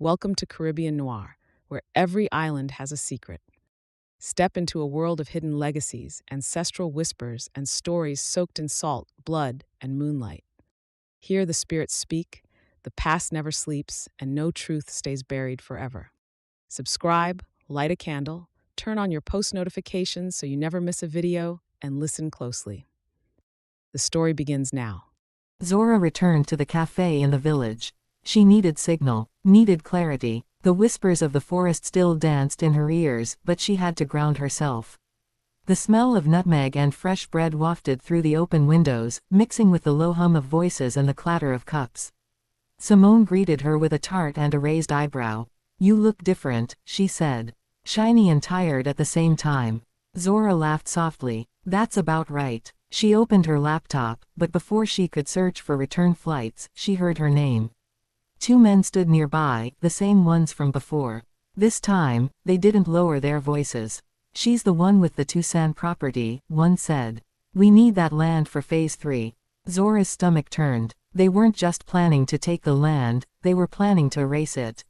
Welcome to Caribbean Noir, where every island has a secret. Step into a world of hidden legacies, ancestral whispers, and stories soaked in salt, blood, and moonlight. Here the spirits speak, the past never sleeps, and no truth stays buried forever. Subscribe, light a candle, turn on your post notifications so you never miss a video, and listen closely. The story begins now. Zora returned to the cafe in the village. She needed signal, needed clarity. The whispers of the forest still danced in her ears, but she had to ground herself. The smell of nutmeg and fresh bread wafted through the open windows, mixing with the low hum of voices and the clatter of cups. Simone greeted her with a tart and a raised eyebrow. "You look different," she said. "Shiny and tired at the same time." Zora laughed softly. "That's about right." She opened her laptop, but before she could search for return flights, she heard her name. Two men stood nearby, the same ones from before. This time, they didn't lower their voices. "She's the one with the Tucson property," one said. "We need that land for Phase 3. Zora's stomach turned. They weren't just planning to take the land, they were planning to erase it.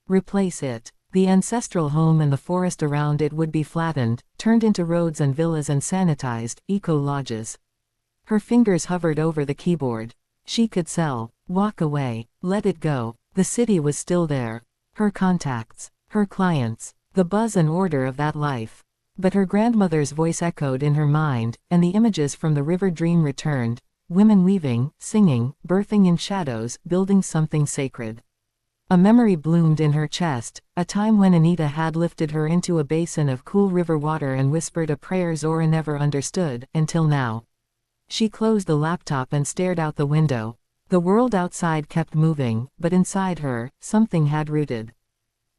Replace it. The ancestral home and the forest around it would be flattened, turned into roads and villas and sanitized, eco-lodges. Her fingers hovered over the keyboard. She could sell, walk away, let it go. The city was still there. Her contacts, her clients, the buzz and order of that life. But her grandmother's voice echoed in her mind, and the images from the river dream returned. Women weaving, singing, birthing in shadows, building something sacred. A memory bloomed in her chest, a time when Anita had lifted her into a basin of cool river water and whispered a prayer Zora never understood, until now. She closed the laptop and stared out the window. The world outside kept moving, but inside her, something had rooted.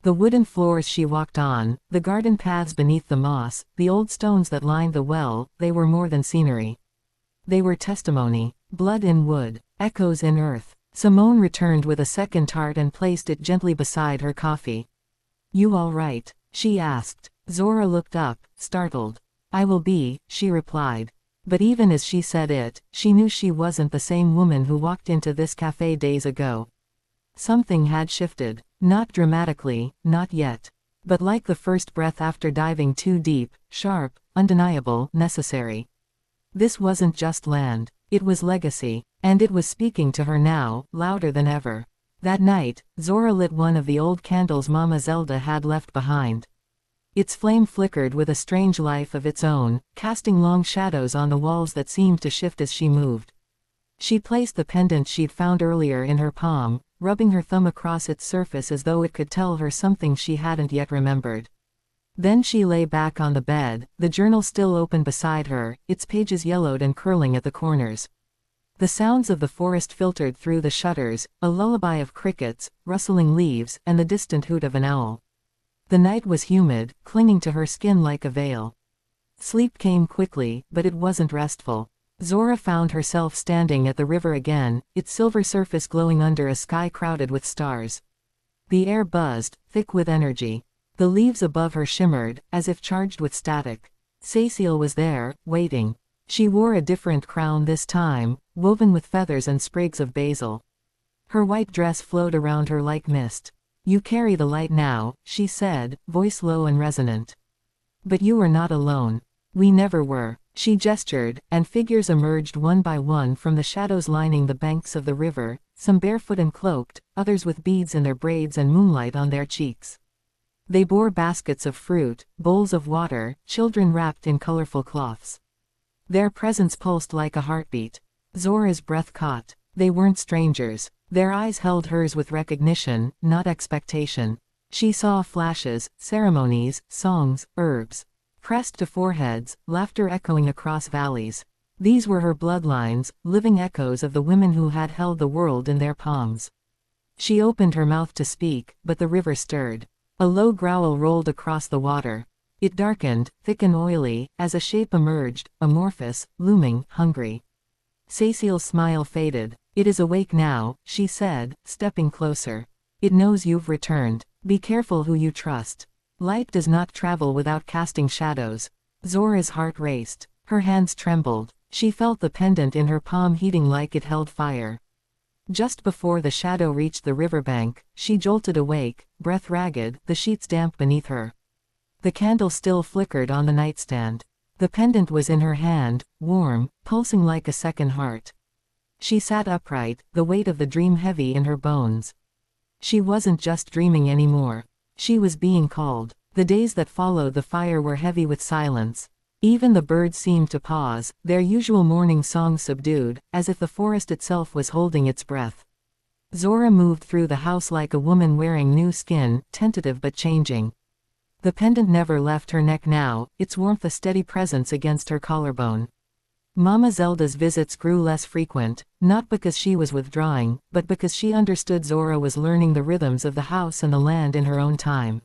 The wooden floors she walked on, the garden paths beneath the moss, the old stones that lined the well, they were more than scenery. They were testimony, blood in wood, echoes in earth. Simone returned with a second tart and placed it gently beside her coffee. "You all right?" she asked. Zora looked up, startled. "I will be," she replied. But even as she said it, she knew she wasn't the same woman who walked into this cafe days ago. Something had shifted. Not dramatically, not yet. But like the first breath after diving too deep, sharp, undeniable, necessary. This wasn't just land. It was legacy. And it was speaking to her now, louder than ever. That night, Zora lit one of the old candles Mama Zelda had left behind. Its flame flickered with a strange life of its own, casting long shadows on the walls that seemed to shift as she moved. She placed the pendant she'd found earlier in her palm, rubbing her thumb across its surface as though it could tell her something she hadn't yet remembered. Then she lay back on the bed, the journal still open beside her, its pages yellowed and curling at the corners. The sounds of the forest filtered through the shutters, a lullaby of crickets, rustling leaves, and the distant hoot of an owl. The night was humid, clinging to her skin like a veil. Sleep came quickly, but it wasn't restful. Zora found herself standing at the river again, its silver surface glowing under a sky crowded with stars. The air buzzed, thick with energy. The leaves above her shimmered, as if charged with static. Cecile was there, waiting. She wore a different crown this time, woven with feathers and sprigs of basil. Her white dress flowed around her like mist. "You carry the light now," she said, voice low and resonant. "But you are not alone. We never were." She gestured, and figures emerged one by one from the shadows lining the banks of the river, some barefoot and cloaked, others with beads in their braids and moonlight on their cheeks. They bore baskets of fruit, bowls of water, children wrapped in colorful cloths. Their presence pulsed like a heartbeat. Zora's breath caught. They weren't strangers. Their eyes held hers with recognition, not expectation. She saw flashes, ceremonies, songs, herbs. Pressed to foreheads, laughter echoing across valleys. These were her bloodlines, living echoes of the women who had held the world in their palms. She opened her mouth to speak, but the river stirred. A low growl rolled across the water. It darkened, thick and oily, as a shape emerged, amorphous, looming, hungry. Cecile's smile faded. "It is awake now," she said, stepping closer. "It knows you've returned. Be careful who you trust. Light does not travel without casting shadows." Zora's heart raced. Her hands trembled. She felt the pendant in her palm heating like it held fire. Just before the shadow reached the riverbank, she jolted awake, breath ragged, the sheets damp beneath her. The candle still flickered on the nightstand. The pendant was in her hand, warm, pulsing like a second heart. She sat upright, the weight of the dream heavy in her bones. She wasn't just dreaming anymore. She was being called. The days that followed the fire were heavy with silence. Even the birds seemed to pause, their usual morning songs subdued, as if the forest itself was holding its breath. Zora moved through the house like a woman wearing new skin, tentative but changing. The pendant never left her neck now, its warmth a steady presence against her collarbone. Mama Zelda's visits grew less frequent, not because she was withdrawing, but because she understood Zora was learning the rhythms of the house and the land in her own time.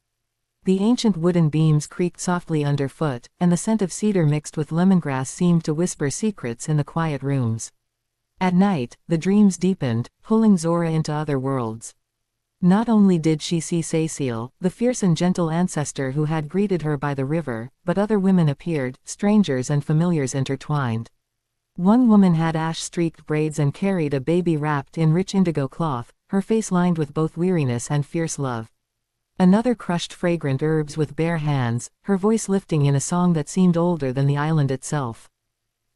The ancient wooden beams creaked softly underfoot, and the scent of cedar mixed with lemongrass seemed to whisper secrets in the quiet rooms. At night, the dreams deepened, pulling Zora into other worlds. Not only did she see Cecile, the fierce and gentle ancestor who had greeted her by the river, but other women appeared, strangers and familiars intertwined. One woman had ash-streaked braids and carried a baby wrapped in rich indigo cloth, her face lined with both weariness and fierce love. Another crushed fragrant herbs with bare hands, her voice lifting in a song that seemed older than the island itself.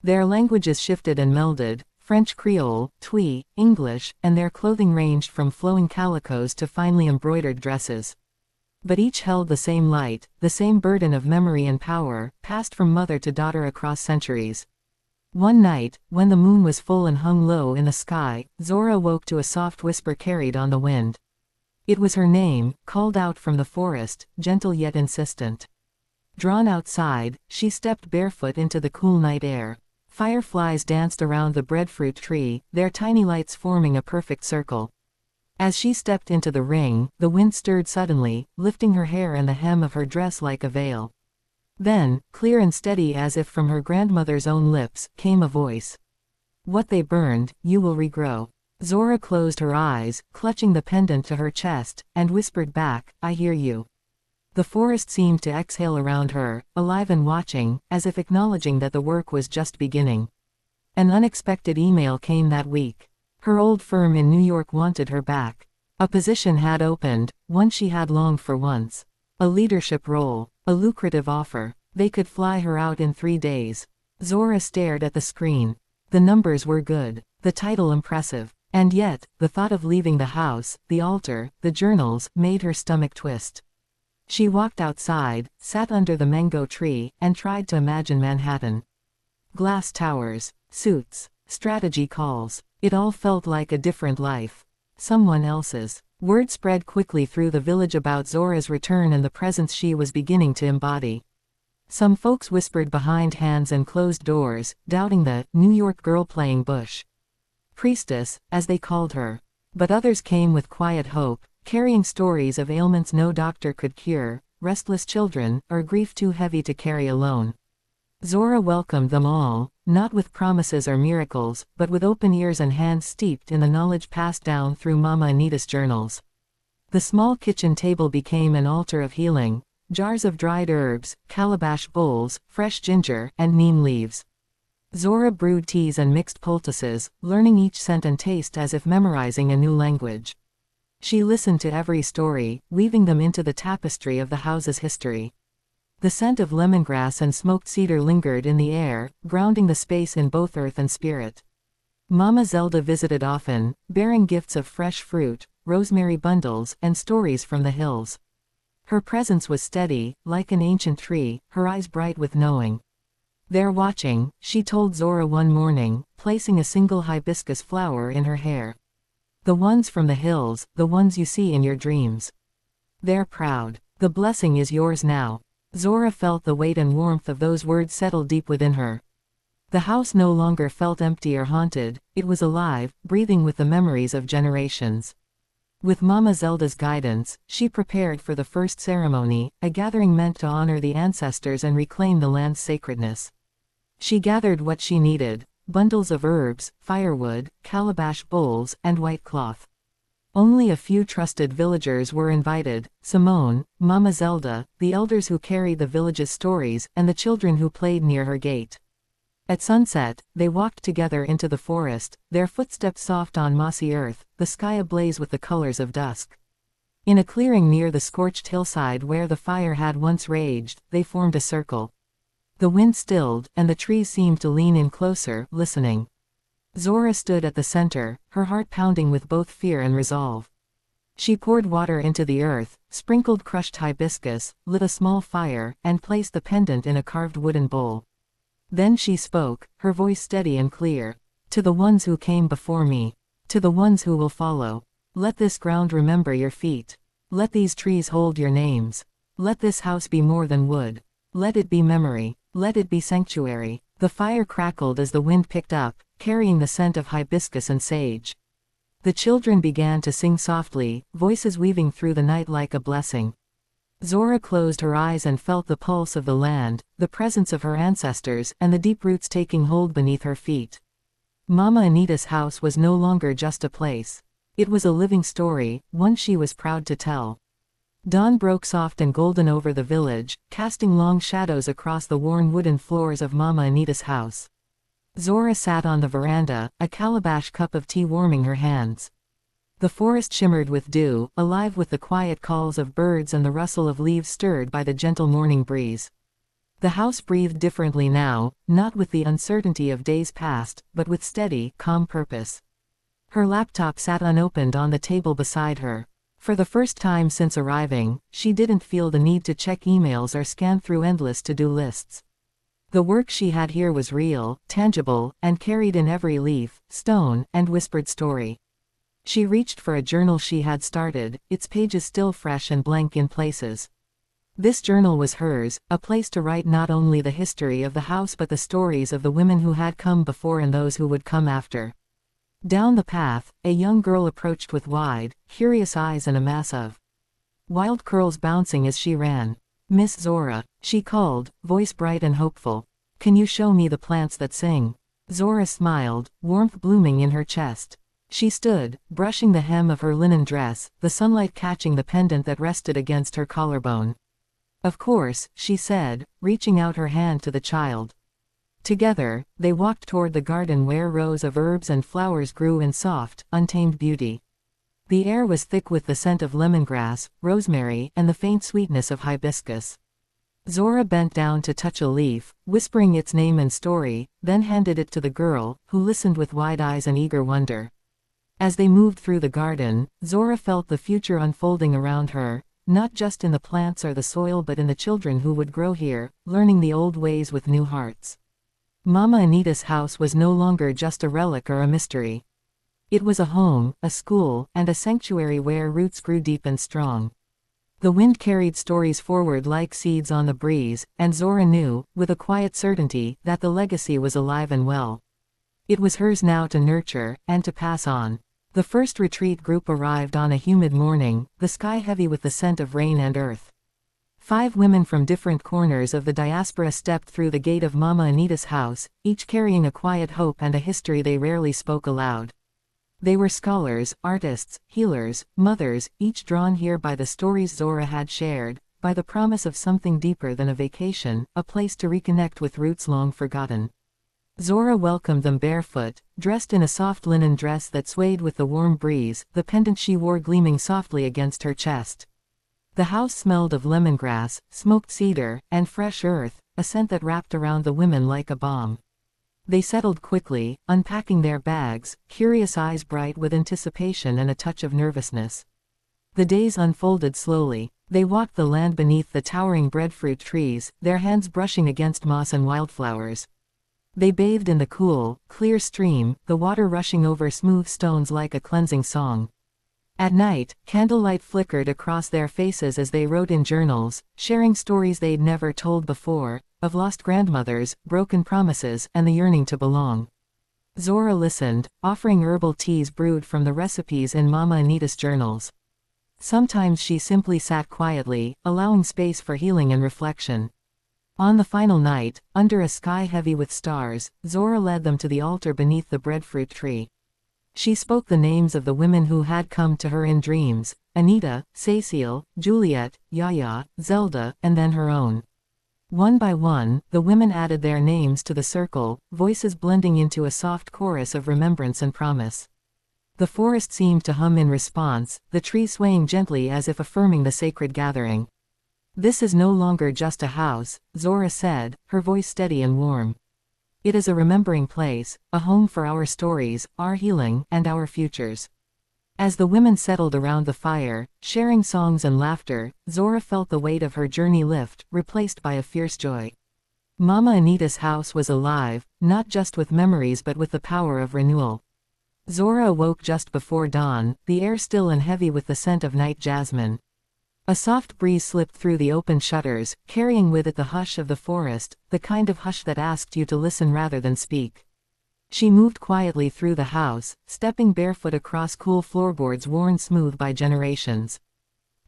Their languages shifted and melded, French Creole, Twi, English, and their clothing ranged from flowing calicos to finely embroidered dresses. But each held the same light, the same burden of memory and power, passed from mother to daughter across centuries. One night, when the moon was full and hung low in the sky, Zora woke to a soft whisper carried on the wind. It was her name, called out from the forest, gentle yet insistent. Drawn outside, she stepped barefoot into the cool night air. Fireflies danced around the breadfruit tree, their tiny lights forming a perfect circle. As she stepped into the ring, the wind stirred suddenly, lifting her hair and the hem of her dress like a veil. Then, clear and steady as if from her grandmother's own lips, came a voice. "What they burned, you will regrow." Zora closed her eyes, clutching the pendant to her chest, and whispered back, "I hear you." The forest seemed to exhale around her, alive and watching, as if acknowledging that the work was just beginning. An unexpected email came that week. Her old firm in New York wanted her back. A position had opened, one she had longed for once. A leadership role, a lucrative offer. They could fly her out in 3 days. Zora stared at the screen. The numbers were good, the title impressive. And yet, the thought of leaving the house, the altar, the journals, made her stomach twist. She walked outside, sat under the mango tree, and tried to imagine Manhattan. Glass towers, suits, strategy calls. It all felt like a different life. Someone else's. Word spread quickly through the village about Zora's return and the presence she was beginning to embody. Some folks whispered behind hands and closed doors, doubting the New York girl playing bush. Priestess, as they called her. But others came with quiet hope, carrying stories of ailments no doctor could cure, restless children, or grief too heavy to carry alone. Zora welcomed them all, not with promises or miracles, but with open ears and hands steeped in the knowledge passed down through Mama Anita's journals. The small kitchen table became an altar of healing, jars of dried herbs, calabash bowls, fresh ginger, and neem leaves. Zora brewed teas and mixed poultices, learning each scent and taste as if memorizing a new language. She listened to every story, weaving them into the tapestry of the house's history. The scent of lemongrass and smoked cedar lingered in the air, grounding the space in both earth and spirit. Mama Zelda visited often, bearing gifts of fresh fruit, rosemary bundles, and stories from the hills. Her presence was steady, like an ancient tree, her eyes bright with knowing. "They're watching," she told Zora one morning, placing a single hibiscus flower in her hair. "The ones from the hills, the ones you see in your dreams. They're proud. The blessing is yours now." Zora felt the weight and warmth of those words settle deep within her. The house no longer felt empty or haunted, it was alive, breathing with the memories of generations. With Mama Zelda's guidance, she prepared for the first ceremony, a gathering meant to honor the ancestors and reclaim the land's sacredness. She gathered what she needed: bundles of herbs, firewood, calabash bowls, and white cloth. Only a few trusted villagers were invited: Simone, Mama Zelda, the elders who carried the village's stories, and the children who played near her gate. At sunset, they walked together into the forest, their footsteps soft on mossy earth, the sky ablaze with the colors of dusk. In a clearing near the scorched hillside where the fire had once raged, they formed a circle. The wind stilled, and the trees seemed to lean in closer, listening. Zora stood at the center, her heart pounding with both fear and resolve. She poured water into the earth, sprinkled crushed hibiscus, lit a small fire, and placed the pendant in a carved wooden bowl. Then she spoke, her voice steady and clear. To the ones who came before me. To the ones who will follow. Let this ground remember your feet. Let these trees hold your names. Let this house be more than wood. Let it be memory. Let it be sanctuary. The fire crackled as the wind picked up, carrying the scent of hibiscus and sage. The children began to sing softly, voices weaving through the night like a blessing. Zora closed her eyes and felt the pulse of the land, the presence of her ancestors, and the deep roots taking hold beneath her feet. Mama Anita's house was no longer just a place. It was a living story, one she was proud to tell. Dawn broke soft and golden over the village, casting long shadows across the worn wooden floors of Mama Anita's house. Zora sat on the veranda, a calabash cup of tea warming her hands. The forest shimmered with dew, alive with the quiet calls of birds and the rustle of leaves stirred by the gentle morning breeze. The house breathed differently now, not with the uncertainty of days past, but with steady, calm purpose. Her laptop sat unopened on the table beside her. For the first time since arriving, she didn't feel the need to check emails or scan through endless to-do lists. The work she had here was real, tangible, and carried in every leaf, stone, and whispered story. She reached for a journal she had started, its pages still fresh and blank in places. This journal was hers, a place to write not only the history of the house but the stories of the women who had come before and those who would come after. Down the path, a young girl approached with wide, curious eyes and a mass of wild curls bouncing as she ran. "Miss Zora," she called, voice bright and hopeful. "Can you show me the plants that sing?" Zora smiled, warmth blooming in her chest. She stood, brushing the hem of her linen dress, the sunlight catching the pendant that rested against her collarbone. "Of course," she said, reaching out her hand to the child. Together, they walked toward the garden where rows of herbs and flowers grew in soft, untamed beauty. The air was thick with the scent of lemongrass, rosemary, and the faint sweetness of hibiscus. Zora bent down to touch a leaf, whispering its name and story, then handed it to the girl, who listened with wide eyes and eager wonder. As they moved through the garden, Zora felt the future unfolding around her, not just in the plants or the soil but in the children who would grow here, learning the old ways with new hearts. Mama Anita's house was no longer just a relic or a mystery. It was a home, a school, and a sanctuary where roots grew deep and strong. The wind carried stories forward like seeds on the breeze, and Zora knew, with a quiet certainty, that the legacy was alive and well. It was hers now to nurture, and to pass on. The first retreat group arrived on a humid morning, the sky heavy with the scent of rain and earth. 5 women from different corners of the diaspora stepped through the gate of Mama Anita's house, each carrying a quiet hope and a history they rarely spoke aloud. They were scholars, artists, healers, mothers, each drawn here by the stories Zora had shared, by the promise of something deeper than a vacation, a place to reconnect with roots long forgotten. Zora welcomed them barefoot, dressed in a soft linen dress that swayed with the warm breeze, the pendant she wore gleaming softly against her chest. The house smelled of lemongrass, smoked cedar, and fresh earth, a scent that wrapped around the women like a balm. They settled quickly, unpacking their bags, curious eyes bright with anticipation and a touch of nervousness. The days unfolded slowly. They walked the land beneath the towering breadfruit trees, their hands brushing against moss and wildflowers. They bathed in the cool, clear stream, the water rushing over smooth stones like a cleansing song. At night, candlelight flickered across their faces as they wrote in journals, sharing stories they'd never told before, of lost grandmothers, broken promises, and the yearning to belong. Zora listened, offering herbal teas brewed from the recipes in Mama Anita's journals. Sometimes she simply sat quietly, allowing space for healing and reflection. On the final night, under a sky heavy with stars, Zora led them to the altar beneath the breadfruit tree. She spoke the names of the women who had come to her in dreams: Anita, Cecile, Juliet, Yaya, Zelda, and then her own. One by one, the women added their names to the circle, voices blending into a soft chorus of remembrance and promise. The forest seemed to hum in response, the trees swaying gently as if affirming the sacred gathering. "This is no longer just a house," Zora said, her voice steady and warm. "It is a remembering place, a home for our stories, our healing, and our futures." As the women settled around the fire, sharing songs and laughter, Zora felt the weight of her journey lift, replaced by a fierce joy. Mama Anita's house was alive, not just with memories but with the power of renewal. Zora awoke just before dawn, the air still and heavy with the scent of night jasmine. A soft breeze slipped through the open shutters, carrying with it the hush of the forest, the kind of hush that asked you to listen rather than speak. She moved quietly through the house, stepping barefoot across cool floorboards worn smooth by generations.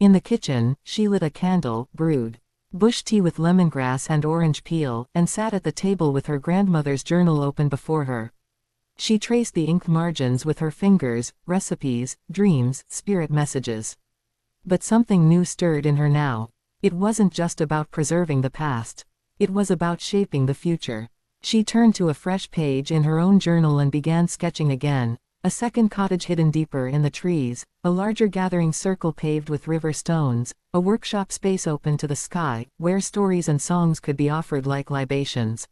In the kitchen, she lit a candle, brewed bush tea with lemongrass and orange peel, and sat at the table with her grandmother's journal open before her. She traced the inked margins with her fingers, recipes, dreams, spirit messages. But something new stirred in her now. It wasn't just about preserving the past. It was about shaping the future. She turned to a fresh page in her own journal and began sketching again. A second cottage hidden deeper in the trees, a larger gathering circle paved with river stones, a workshop space open to the sky, where stories and songs could be offered like libations.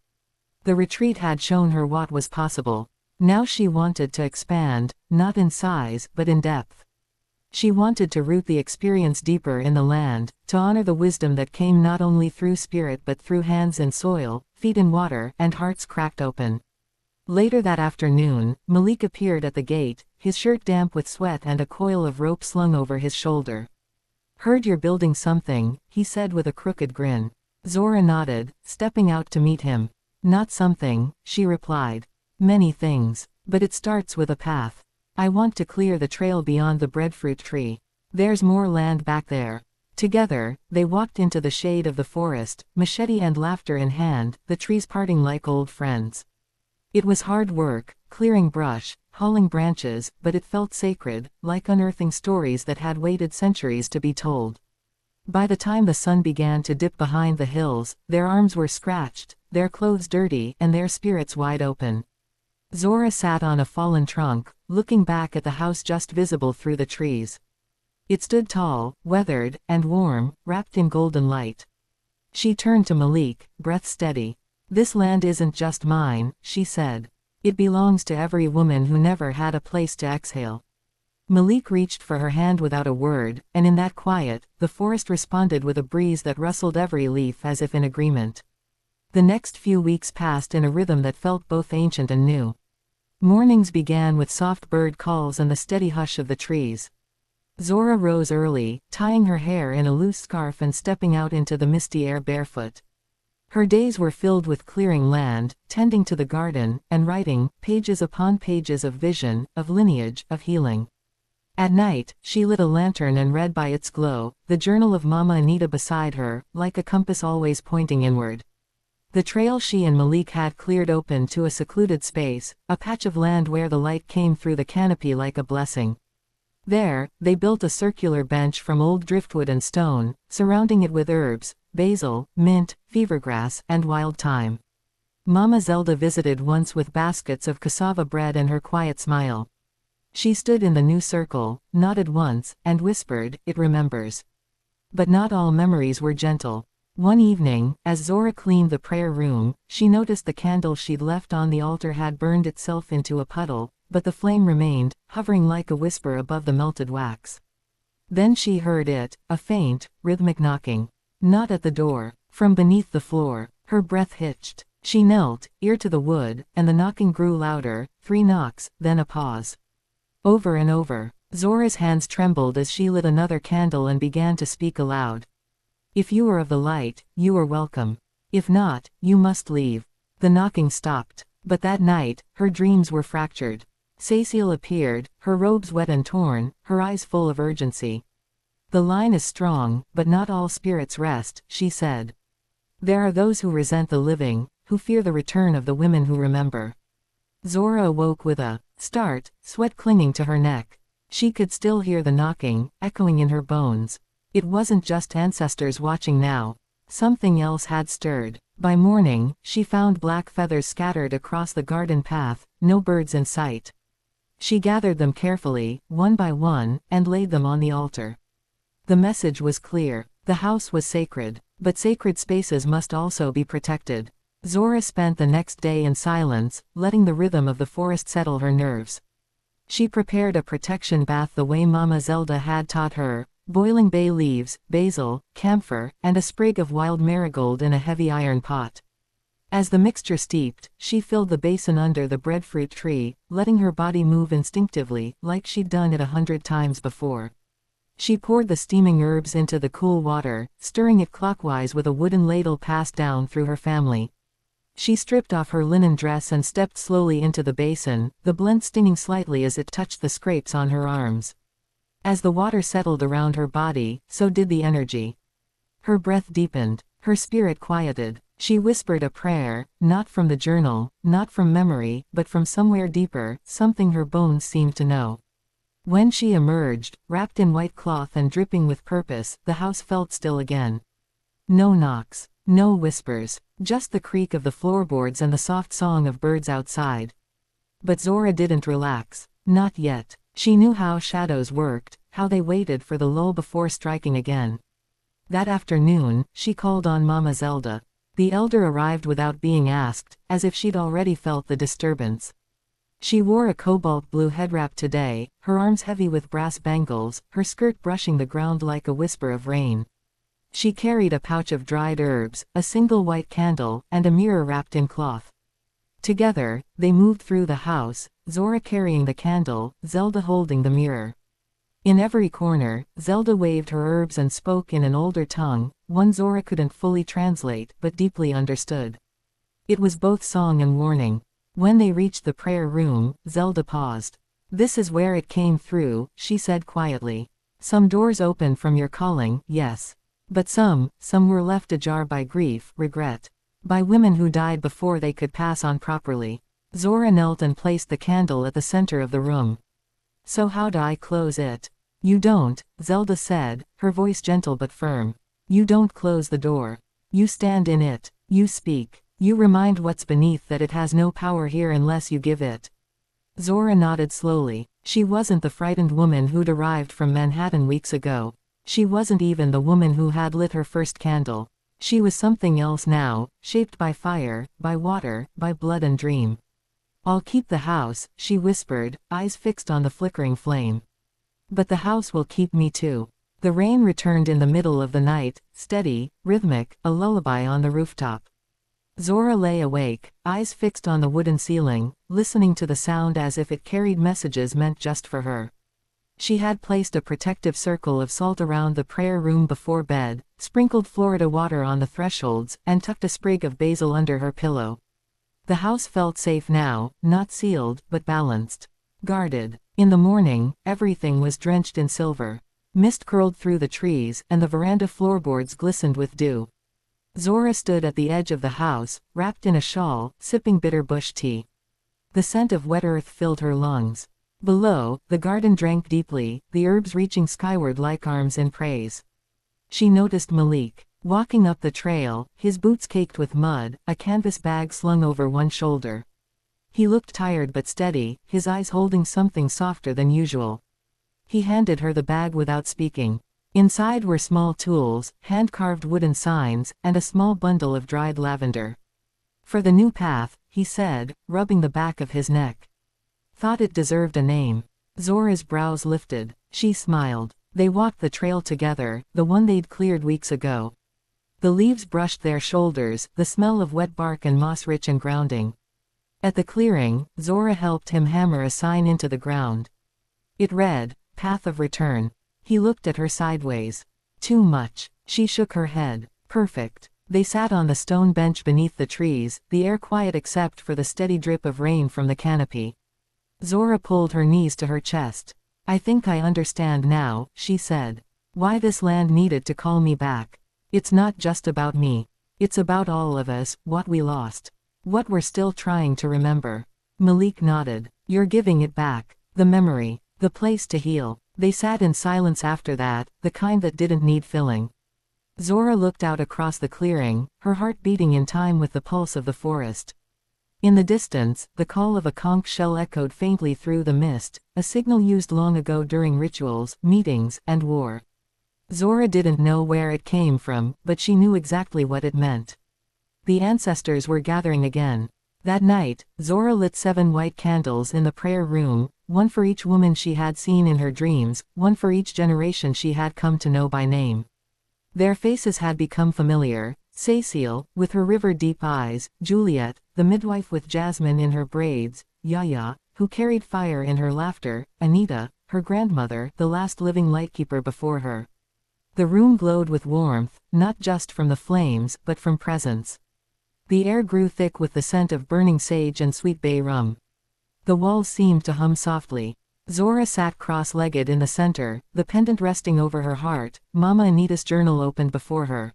The retreat had shown her what was possible. Now she wanted to expand, not in size, but in depth. She wanted to root the experience deeper in the land, to honor the wisdom that came not only through spirit but through hands in soil, feet in water, and hearts cracked open. Later that afternoon, Malik appeared at the gate, his shirt damp with sweat and a coil of rope slung over his shoulder. "Heard you're building something," he said with a crooked grin. Zora nodded, stepping out to meet him. "Not something," she replied. "Many things. But it starts with a path. I want to clear the trail beyond the breadfruit tree. There's more land back there." Together, they walked into the shade of the forest, machete and laughter in hand, the trees parting like old friends. It was hard work, clearing brush, hauling branches, but it felt sacred, like unearthing stories that had waited centuries to be told. By the time the sun began to dip behind the hills, their arms were scratched, their clothes dirty, and their spirits wide open. Zora sat on a fallen trunk, looking back at the house just visible through the trees. It stood tall, weathered, and warm, wrapped in golden light. She turned to Malik, breath steady. "This land isn't just mine," she said. "It belongs to every woman who never had a place to exhale." Malik reached for her hand without a word, and in that quiet, the forest responded with a breeze that rustled every leaf as if in agreement. The next few weeks passed in a rhythm that felt both ancient and new. Mornings began with soft bird calls and the steady hush of the trees. Zora rose early, tying her hair in a loose scarf and stepping out into the misty air barefoot. Her days were filled with clearing land, tending to the garden, and writing, pages upon pages of vision, of lineage, of healing. At night, she lit a lantern and read by its glow, the journal of Mama Anita beside her, like a compass always pointing inward. The trail she and Malik had cleared open to a secluded space, a patch of land where the light came through the canopy like a blessing. There, they built a circular bench from old driftwood and stone, surrounding it with herbs, basil, mint, fevergrass, and wild thyme. Mama Zelda visited once with baskets of cassava bread and her quiet smile. She stood in the new circle, nodded once, and whispered, "It remembers." But not all memories were gentle. One evening, as Zora cleaned the prayer room, she noticed the candle she'd left on the altar had burned itself into a puddle, but the flame remained, hovering like a whisper above the melted wax. Then she heard it, a faint, rhythmic knocking. Not at the door. From beneath the floor. Her breath hitched. She knelt, ear to the wood, and the knocking grew louder, 3 knocks, then a pause. Over and over. Zora's hands trembled as she lit another candle and began to speak aloud. "If you are of the light, you are welcome. If not, you must leave." The knocking stopped. But that night, her dreams were fractured. Cecile appeared, her robes wet and torn, her eyes full of urgency. "The line is strong, but not all spirits rest," she said. "There are those who resent the living, who fear the return of the women who remember." Zora awoke with a start, sweat clinging to her neck. She could still hear the knocking, echoing in her bones. It wasn't just ancestors watching now. Something else had stirred. By morning, she found black feathers scattered across the garden path, no birds in sight. She gathered them carefully, one by one, and laid them on the altar. The message was clear. The house was sacred, but sacred spaces must also be protected. Zora spent the next day in silence, letting the rhythm of the forest settle her nerves. She prepared a protection bath the way Mama Zelda had taught her, boiling bay leaves, basil, camphor, and a sprig of wild marigold in a heavy iron pot. As the mixture steeped, she filled the basin under the breadfruit tree, letting her body move instinctively, like she'd done it 100 times before. She poured the steaming herbs into the cool water, stirring it clockwise with a wooden ladle passed down through her family. She stripped off her linen dress and stepped slowly into the basin, the blend stinging slightly as it touched the scrapes on her arms. As the water settled around her body, so did the energy. Her breath deepened, her spirit quieted. She whispered a prayer, not from the journal, not from memory, but from somewhere deeper, something her bones seemed to know. When she emerged, wrapped in white cloth and dripping with purpose, the house felt still again. No knocks, no whispers, just the creak of the floorboards and the soft song of birds outside. But Zora didn't relax. Not yet. She knew how shadows worked, how they waited for the lull before striking again. That afternoon, she called on Mama Zelda. The elder arrived without being asked, as if she'd already felt the disturbance. She wore a cobalt blue headwrap today, her arms heavy with brass bangles, her skirt brushing the ground like a whisper of rain. She carried a pouch of dried herbs, a single white candle, and a mirror wrapped in cloth. Together, they moved through the house, Zora carrying the candle, Zelda holding the mirror. In every corner, Zelda waved her herbs and spoke in an older tongue, one Zora couldn't fully translate but deeply understood. It was both song and warning. When they reached the prayer room, Zelda paused. "This is where it came through," she said quietly. "Some doors open from your calling, yes. But some were left ajar by grief, regret. By women who died before they could pass on properly." Zora knelt and placed the candle at the center of the room. "So how do I close it?" "You don't," Zelda said, her voice gentle but firm. "You don't close the door. You stand in it. You speak. You remind what's beneath that it has no power here unless you give it." Zora nodded slowly. She wasn't the frightened woman who'd arrived from Manhattan weeks ago. She wasn't even the woman who had lit her first candle. She was something else now, shaped by fire, by water, by blood and dream. "I'll keep the house," she whispered, eyes fixed on the flickering flame. "But the house will keep me too." The rain returned in the middle of the night, steady, rhythmic, a lullaby on the rooftop. Zora lay awake, eyes fixed on the wooden ceiling, listening to the sound as if it carried messages meant just for her. She had placed a protective circle of salt around the prayer room before bed, sprinkled Florida water on the thresholds, and tucked a sprig of basil under her pillow. The house felt safe now, not sealed, but balanced. Guarded. In the morning, everything was drenched in silver. Mist curled through the trees, and the veranda floorboards glistened with dew. Zora stood at the edge of the house, wrapped in a shawl, sipping bitter bush tea. The scent of wet earth filled her lungs. Below, the garden drank deeply, the herbs reaching skyward like arms in praise. She noticed Malik, walking up the trail, his boots caked with mud, a canvas bag slung over one shoulder. He looked tired but steady, his eyes holding something softer than usual. He handed her the bag without speaking. Inside were small tools, hand-carved wooden signs, and a small bundle of dried lavender. "For the new path," he said, rubbing the back of his neck. "Thought it deserved a name." Zora's brows lifted. She smiled. They walked the trail together, the one they'd cleared weeks ago. The leaves brushed their shoulders, the smell of wet bark and moss rich and grounding. At the clearing, Zora helped him hammer a sign into the ground. It read, "Path of Return." He looked at her sideways. "Too much." She shook her head. "Perfect." They sat on the stone bench beneath the trees, the air quiet except for the steady drip of rain from the canopy. Zora pulled her knees to her chest. "I think I understand now," she said. "Why this land needed to call me back. It's not just about me. It's about all of us, what we lost. What we're still trying to remember." Malik nodded. "You're giving it back. The memory. The place to heal." They sat in silence after that, the kind that didn't need filling. Zora looked out across the clearing, her heart beating in time with the pulse of the forest. In the distance, the call of a conch shell echoed faintly through the mist, a signal used long ago during rituals, meetings, and war. Zora didn't know where it came from, but she knew exactly what it meant. The ancestors were gathering again. That night, Zora lit 7 white candles in the prayer room, one for each woman she had seen in her dreams, one for each generation she had come to know by name. Their faces had become familiar: Cecile, with her river-deep eyes; Juliet, the midwife with jasmine in her braids; Yaya, who carried fire in her laughter; Anita, her grandmother, the last living Lightkeeper before her. The room glowed with warmth, not just from the flames, but from presence. The air grew thick with the scent of burning sage and sweet bay rum. The walls seemed to hum softly. Zora sat cross-legged in the center, the pendant resting over her heart, Mama Anita's journal opened before her.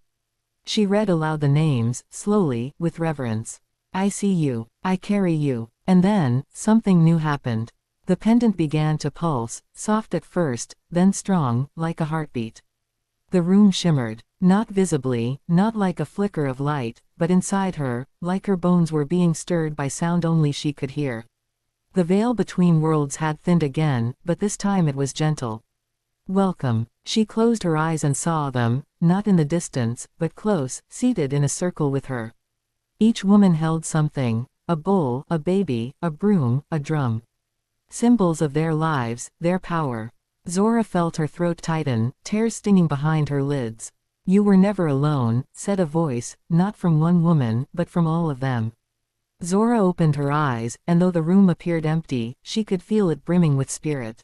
She read aloud the names, slowly, with reverence. I see you. I carry you. And then, something new happened. The pendant began to pulse, soft at first, then strong, like a heartbeat. The room shimmered. Not visibly, not like a flicker of light, but inside her, like her bones were being stirred by sound only she could hear. The veil between worlds had thinned again, but this time it was gentle. Welcome. She closed her eyes and saw them, not in the distance, but close, seated in a circle with her. Each woman held something: a bowl, a baby, a broom, a drum. Symbols of their lives, their power. Zora felt her throat tighten, tears stinging behind her lids. You were never alone, said a voice, not from one woman, but from all of them. Zora opened her eyes, and though the room appeared empty, she could feel it brimming with spirit.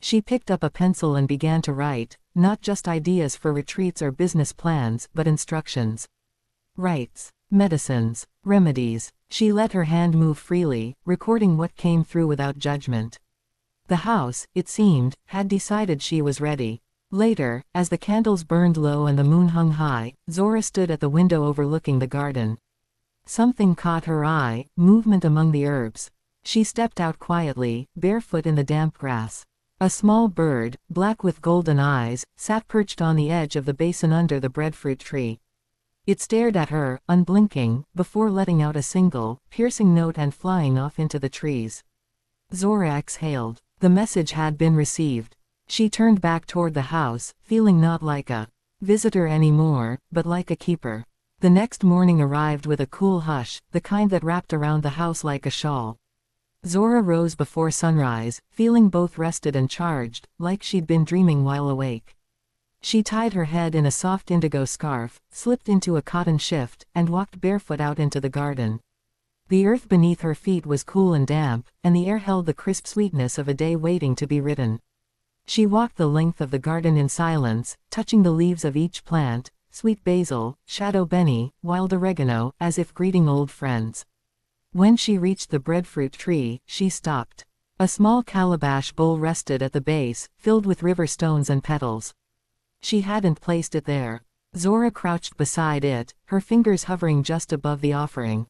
She picked up a pencil and began to write, not just ideas for retreats or business plans, but instructions. Rites, medicines, remedies. She let her hand move freely, recording what came through without judgment. The house, it seemed, had decided she was ready. Later, as the candles burned low and the moon hung high, Zora stood at the window overlooking the garden. Something caught her eye: movement among the herbs. She stepped out quietly, barefoot in the damp grass. A small bird, black with golden eyes, sat perched on the edge of the basin under the breadfruit tree. It stared at her, unblinking, before letting out a single, piercing note and flying off into the trees. Zora exhaled. The message had been received. She turned back toward the house, feeling not like a visitor anymore, but like a keeper. The next morning arrived with a cool hush, the kind that wrapped around the house like a shawl. Zora rose before sunrise, feeling both rested and charged, like she'd been dreaming while awake. She tied her head in a soft indigo scarf, slipped into a cotton shift, and walked barefoot out into the garden. The earth beneath her feet was cool and damp, and the air held the crisp sweetness of a day waiting to be written. She walked the length of the garden in silence, touching the leaves of each plant: sweet basil, shadow benny, wild oregano, as if greeting old friends. When she reached the breadfruit tree, she stopped. A small calabash bowl rested at the base, filled with river stones and petals. She hadn't placed it there. Zora crouched beside it, her fingers hovering just above the offering.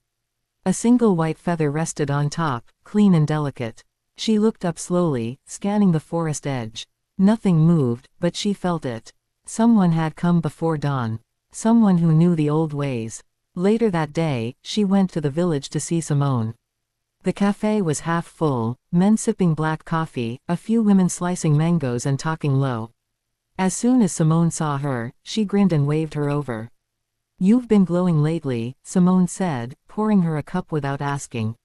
A single white feather rested on top, clean and delicate. She looked up slowly, scanning the forest edge. Nothing moved, but she felt it. Someone had come before dawn. Someone who knew the old ways. Later that day, she went to the village to see Simone. The cafe was half full, men sipping black coffee, a few women slicing mangoes and talking low. As soon as Simone saw her, she grinned and waved her over. You've been glowing lately, Simone said, pouring her a cup without asking.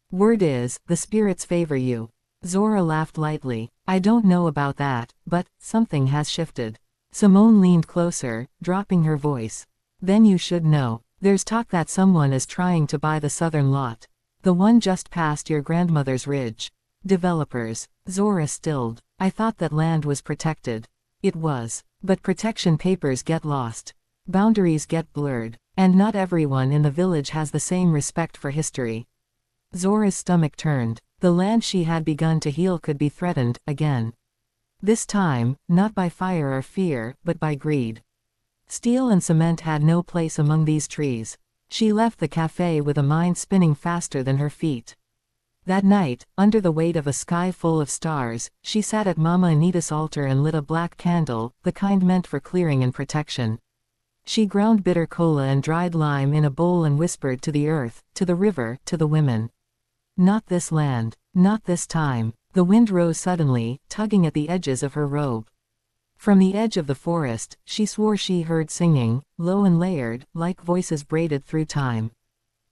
Word is, the spirits favor you. Zora laughed lightly. I don't know about that, but something has shifted. Simone leaned closer, dropping her voice. Then you should know. There's talk that someone is trying to buy the southern lot. The one just past your grandmother's ridge. Developers. Zora stilled. I thought that land was protected. It was. But protection papers get lost. Boundaries get blurred. And not everyone in the village has the same respect for history. Zora's stomach turned. The land she had begun to heal could be threatened, again. This time, not by fire or fear, but by greed. Steel and cement had no place among these trees. She left the cafe with a mind spinning faster than her feet. That night, under the weight of a sky full of stars, she sat at Mama Anita's altar and lit a black candle, the kind meant for clearing and protection. She ground bitter cola and dried lime in a bowl and whispered to the earth, to the river, to the women. Not this land. Not this time. The wind rose suddenly, tugging at the edges of her robe. From the edge of the forest, she swore she heard singing, low and layered, like voices braided through time.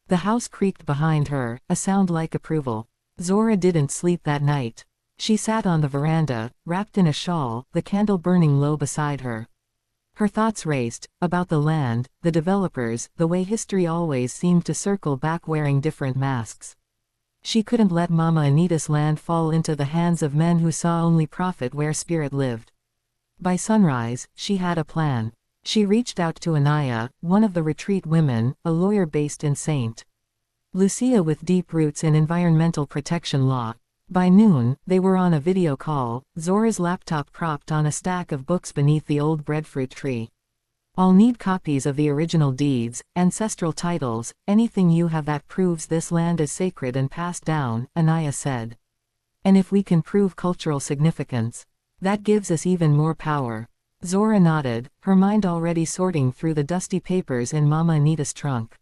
The house creaked behind her, a sound like approval. Zora didn't sleep that night. She sat on the veranda, wrapped in a shawl, the candle burning low beside her. Her thoughts raced, about the land, the developers, the way history always seemed to circle back wearing different masks. She couldn't let Mama Anita's land fall into the hands of men who saw only profit where spirit lived. By sunrise, she had a plan. She reached out to Anita, one of the retreat women, a lawyer based in St. Lucia with deep roots in environmental protection law. By noon, they were on a video call, Zora's laptop propped on a stack of books beneath the old breadfruit tree. "I'll need copies of the original deeds, ancestral titles, anything you have that proves this land is sacred and passed down," Anita said. "And if we can prove cultural significance, that gives us even more power." Zora nodded, her mind already sorting through the dusty papers in Mama Anita's trunk.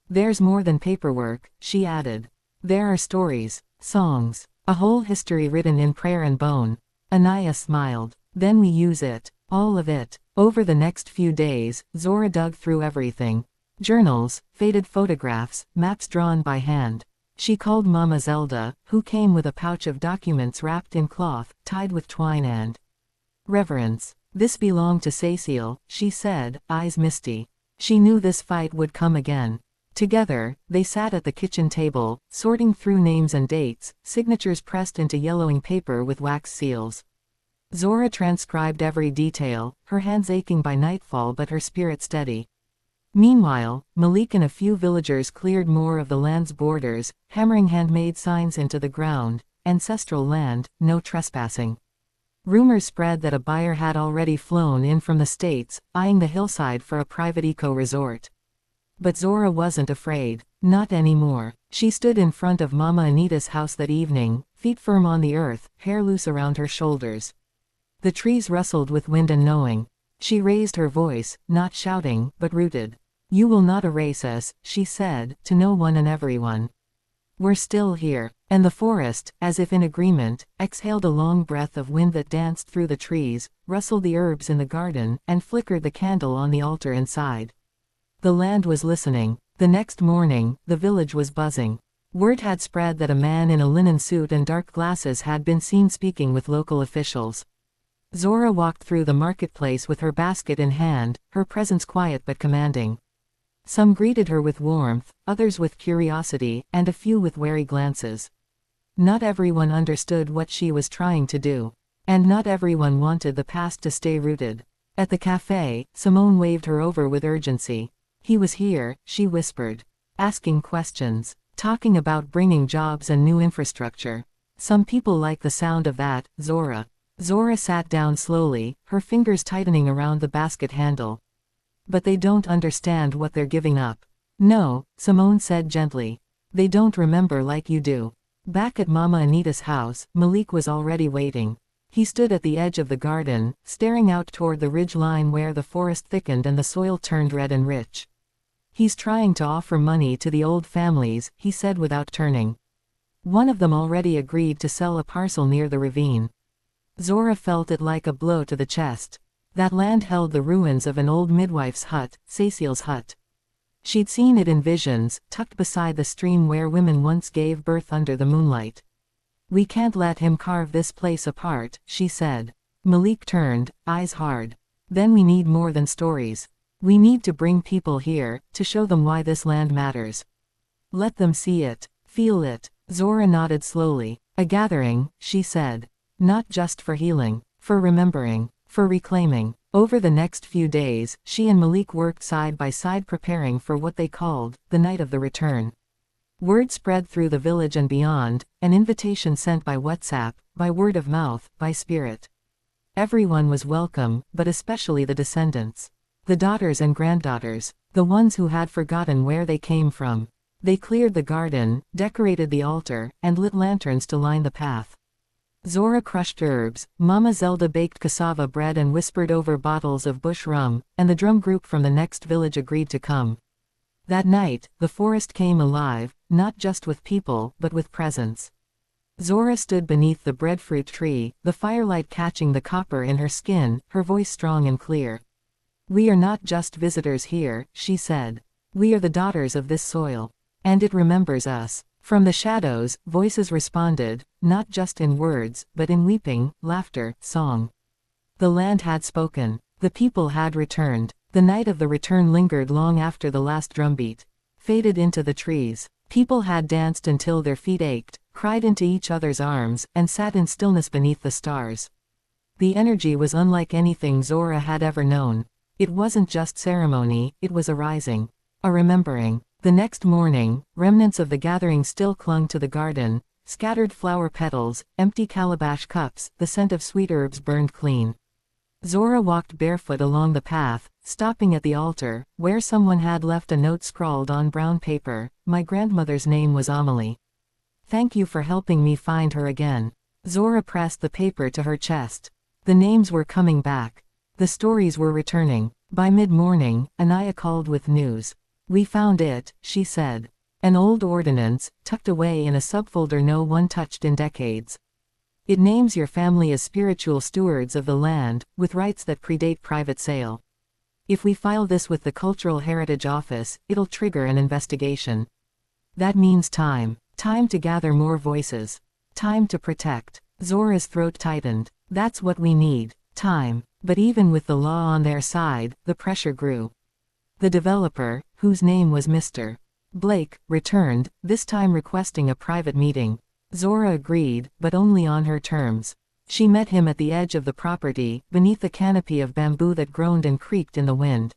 "There's more than paperwork," she added. "There are stories, songs, a whole history written in prayer and bone." Anita smiled. "Then we use it. All of it." Over the next few days, Zora dug through everything. Journals, faded photographs, maps drawn by hand. She called Mama Zelda, who came with a pouch of documents wrapped in cloth, tied with twine and reverence. "This belonged to Cecile," she said, eyes misty. She knew this fight would come again. Together, they sat at the kitchen table, sorting through names and dates, signatures pressed into yellowing paper with wax seals. Zora transcribed every detail, her hands aching by nightfall but her spirit steady. Meanwhile, Malik and a few villagers cleared more of the land's borders, hammering handmade signs into the ground, "Ancestral land, no trespassing." Rumors spread that a buyer had already flown in from the States, eyeing the hillside for a private eco-resort. But Zora wasn't afraid. Not anymore. She stood in front of Mama Anita's house that evening, feet firm on the earth, hair loose around her shoulders. The trees rustled with wind and knowing. She raised her voice, not shouting, but rooted. "You will not erase us," she said, to no one and everyone. "We're still here." And the forest, as if in agreement, exhaled a long breath of wind that danced through the trees, rustled the herbs in the garden, and flickered the candle on the altar inside. The land was listening. The next morning, the village was buzzing. Word had spread that a man in a linen suit and dark glasses had been seen speaking with local officials. Zora walked through the marketplace with her basket in hand, her presence quiet but commanding. Some greeted her with warmth, others with curiosity, and a few with wary glances. Not everyone understood what she was trying to do. And not everyone wanted the past to stay rooted. At the cafe, Simone waved her over with urgency. "He was here," she whispered. "Asking questions. Talking about bringing jobs and new infrastructure. Some people like the sound of that, Zora." Zora sat down slowly, her fingers tightening around the basket handle. "But they don't understand what they're giving up." "No," Simone said gently. "They don't remember like you do." Back at Mama Anita's house, Malik was already waiting. He stood at the edge of the garden, staring out toward the ridge line where the forest thickened and the soil turned red and rich. "He's trying to offer money to the old families," he said without turning. "One of them already agreed to sell a parcel near the ravine." Zora felt it like a blow to the chest. That land held the ruins of an old midwife's hut, Cecile's hut. She'd seen it in visions, tucked beside the stream where women once gave birth under the moonlight. "We can't let him carve this place apart," she said. Malik turned, eyes hard. "Then we need more than stories. We need to bring people here, to show them why this land matters. Let them see it, feel it." Zora nodded slowly. "A gathering," she said. "Not just for healing, for remembering, for reclaiming." Over the next few days, she and Malik worked side by side preparing for what they called, the night of the return. Word spread through the village and beyond, an invitation sent by WhatsApp, by word of mouth, by spirit. Everyone was welcome, but especially the descendants. The daughters and granddaughters, the ones who had forgotten where they came from. They cleared the garden, decorated the altar, and lit lanterns to line the path. Zora crushed herbs, Mama Zelda baked cassava bread and whispered over bottles of bush rum, and the drum group from the next village agreed to come. That night, the forest came alive, not just with people, but with presence. Zora stood beneath the breadfruit tree, the firelight catching the copper in her skin, her voice strong and clear. "We are not just visitors here," she said. "We are the daughters of this soil. And it remembers us." From the shadows, voices responded, not just in words, but in weeping, laughter, song. The land had spoken. The people had returned. The night of the return lingered long after the last drumbeat faded into the trees. People had danced until their feet ached, cried into each other's arms, and sat in stillness beneath the stars. The energy was unlike anything Zora had ever known. It wasn't just ceremony, it was a rising. A remembering. The next morning, remnants of the gathering still clung to the garden, scattered flower petals, empty calabash cups, the scent of sweet herbs burned clean. Zora walked barefoot along the path, stopping at the altar, where someone had left a note scrawled on brown paper. "My grandmother's name was Amelie. Thank you for helping me find her again." Zora pressed the paper to her chest. The names were coming back. The stories were returning. By mid-morning, Anita called with news. "We found it," she said. "An old ordinance, tucked away in a subfolder no one touched in decades. It names your family as spiritual stewards of the land, with rights that predate private sale. If we file this with the Cultural Heritage Office, it'll trigger an investigation. That means time. Time to gather more voices. Time to protect." Zora's throat tightened. "That's what we need. Time." But even with the law on their side, the pressure grew. The developer, whose name was Mr. Blake, returned, this time requesting a private meeting. Zora agreed, but only on her terms. She met him at the edge of the property, beneath a canopy of bamboo that groaned and creaked in the wind.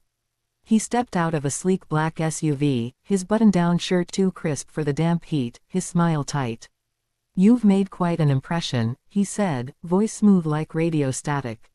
He stepped out of a sleek black SUV, his button-down shirt too crisp for the damp heat, his smile tight. "You've made quite an impression," he said, voice smooth like radio static.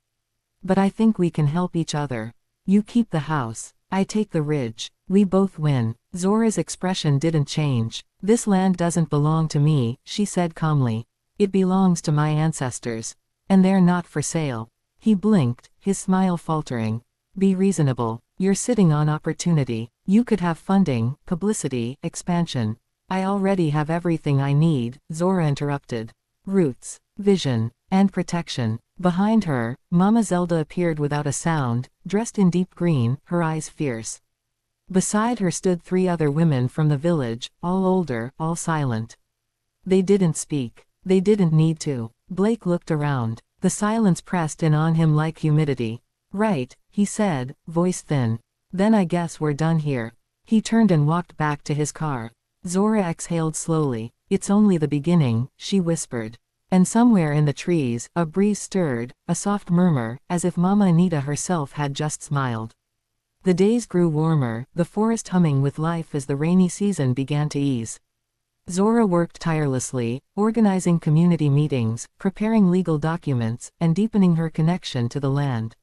"But I think we can help each other. You keep the house. I take the ridge. We both win." Zora's expression didn't change. "This land doesn't belong to me," she said calmly. "It belongs to my ancestors. And they're not for sale." He blinked, his smile faltering. "Be reasonable. You're sitting on opportunity. You could have funding, publicity, expansion." "I already have everything I need," Zora interrupted. "Roots, vision, and protection." Behind her, Mama Zelda appeared without a sound, dressed in deep green, her eyes fierce. Beside her stood 3 other women from the village, all older, all silent. They didn't speak. They didn't need to. Blake looked around. The silence pressed in on him like humidity. "Right," he said, voice thin. "Then I guess we're done here." He turned and walked back to his car. Zora exhaled slowly. "It's only the beginning," she whispered. And somewhere in the trees, a breeze stirred, a soft murmur, as if Mama Anita herself had just smiled. The days grew warmer, the forest humming with life as the rainy season began to ease. Zora worked tirelessly, organizing community meetings, preparing legal documents, and deepening her connection to the land.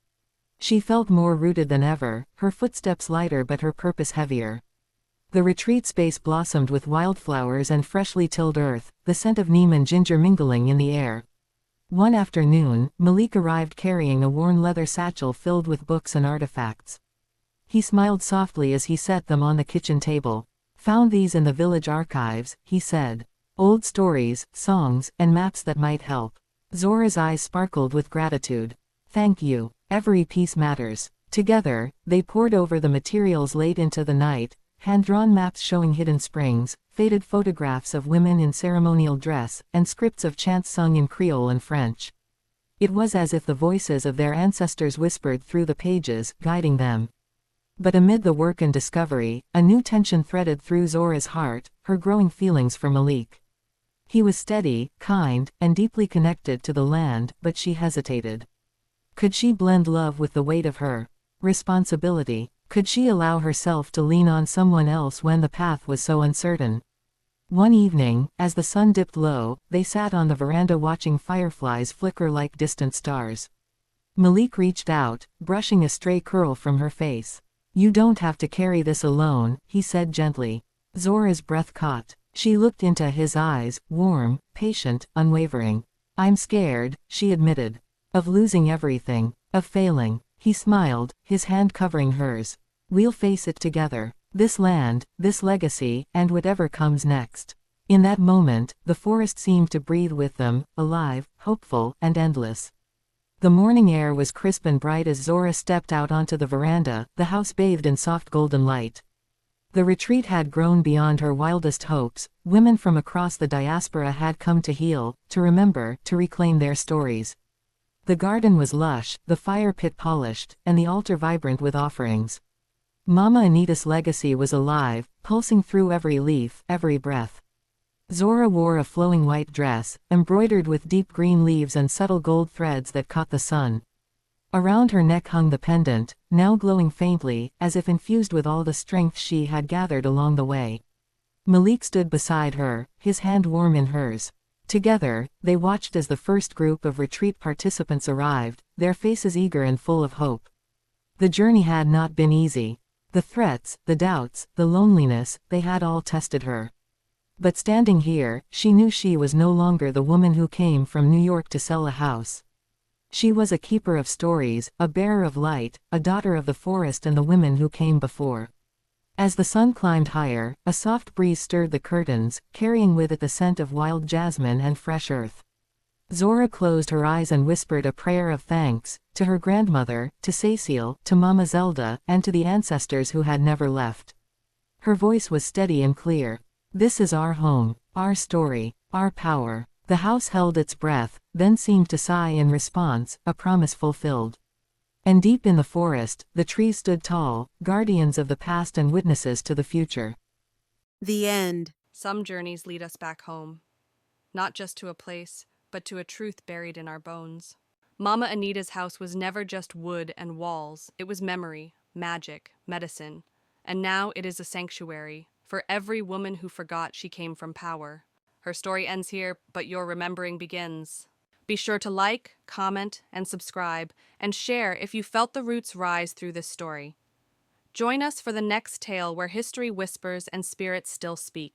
She felt more rooted than ever, her footsteps lighter but her purpose heavier. The retreat space blossomed with wildflowers and freshly tilled earth, the scent of neem and ginger mingling in the air. One afternoon, Malik arrived carrying a worn leather satchel filled with books and artifacts. He smiled softly as he set them on the kitchen table. "Found these in the village archives," he said. "Old stories, songs, and maps that might help." Zora's eyes sparkled with gratitude. "Thank you. Every piece matters." Together, they pored over the materials late into the night, hand-drawn maps showing hidden springs, faded photographs of women in ceremonial dress, and scripts of chants sung in Creole and French. It was as if the voices of their ancestors whispered through the pages, guiding them. But amid the work and discovery, a new tension threaded through Zora's heart, her growing feelings for Malik. He was steady, kind, and deeply connected to the land, but she hesitated. Could she blend love with the weight of her responsibility? Could she allow herself to lean on someone else when the path was so uncertain? One evening, as the sun dipped low, they sat on the veranda watching fireflies flicker like distant stars. Malik reached out, brushing a stray curl from her face. "You don't have to carry this alone," he said gently. Zora's breath caught. She looked into his eyes, warm, patient, unwavering. I'm scared, she admitted. Of losing everything. Of failing. He smiled, his hand covering hers. We'll face it together. This land, this legacy, and whatever comes next. In that moment, the forest seemed to breathe with them, alive, hopeful, and endless. The morning air was crisp and bright as Zora stepped out onto the veranda, the house bathed in soft golden light. The retreat had grown beyond her wildest hopes. Women from across the diaspora had come to heal, to remember, to reclaim their stories. The garden was lush, the fire pit polished, and the altar vibrant with offerings. Mama Anita's legacy was alive, pulsing through every leaf, every breath. Zora wore a flowing white dress, embroidered with deep green leaves and subtle gold threads that caught the sun. Around her neck hung the pendant, now glowing faintly, as if infused with all the strength she had gathered along the way. Malik stood beside her, his hand warm in hers. Together, they watched as the first group of retreat participants arrived, their faces eager and full of hope. The journey had not been easy. The threats, the doubts, the loneliness, they had all tested her. But standing here, she knew she was no longer the woman who came from New York to sell a house. She was a keeper of stories, a bearer of light, a daughter of the forest and the women who came before. As the sun climbed higher, a soft breeze stirred the curtains, carrying with it the scent of wild jasmine and fresh earth. Zora closed her eyes and whispered a prayer of thanks, to her grandmother, to Cecile, to Mama Zelda, and to the ancestors who had never left. Her voice was steady and clear. This is our home, our story, our power. The house held its breath, then seemed to sigh in response, a promise fulfilled. And deep in the forest, the trees stood tall, guardians of the past and witnesses to the future. The end. Some journeys lead us back home. Not just to a place, but to a truth buried in our bones. Mama Anita's house was never just wood and walls. It was memory, magic, medicine. And now it is a sanctuary for every woman who forgot she came from power. Her story ends here, but your remembering begins. Be sure to like, comment, and subscribe, and share if you felt the roots rise through this story. Join us for the next tale where history whispers and spirits still speak.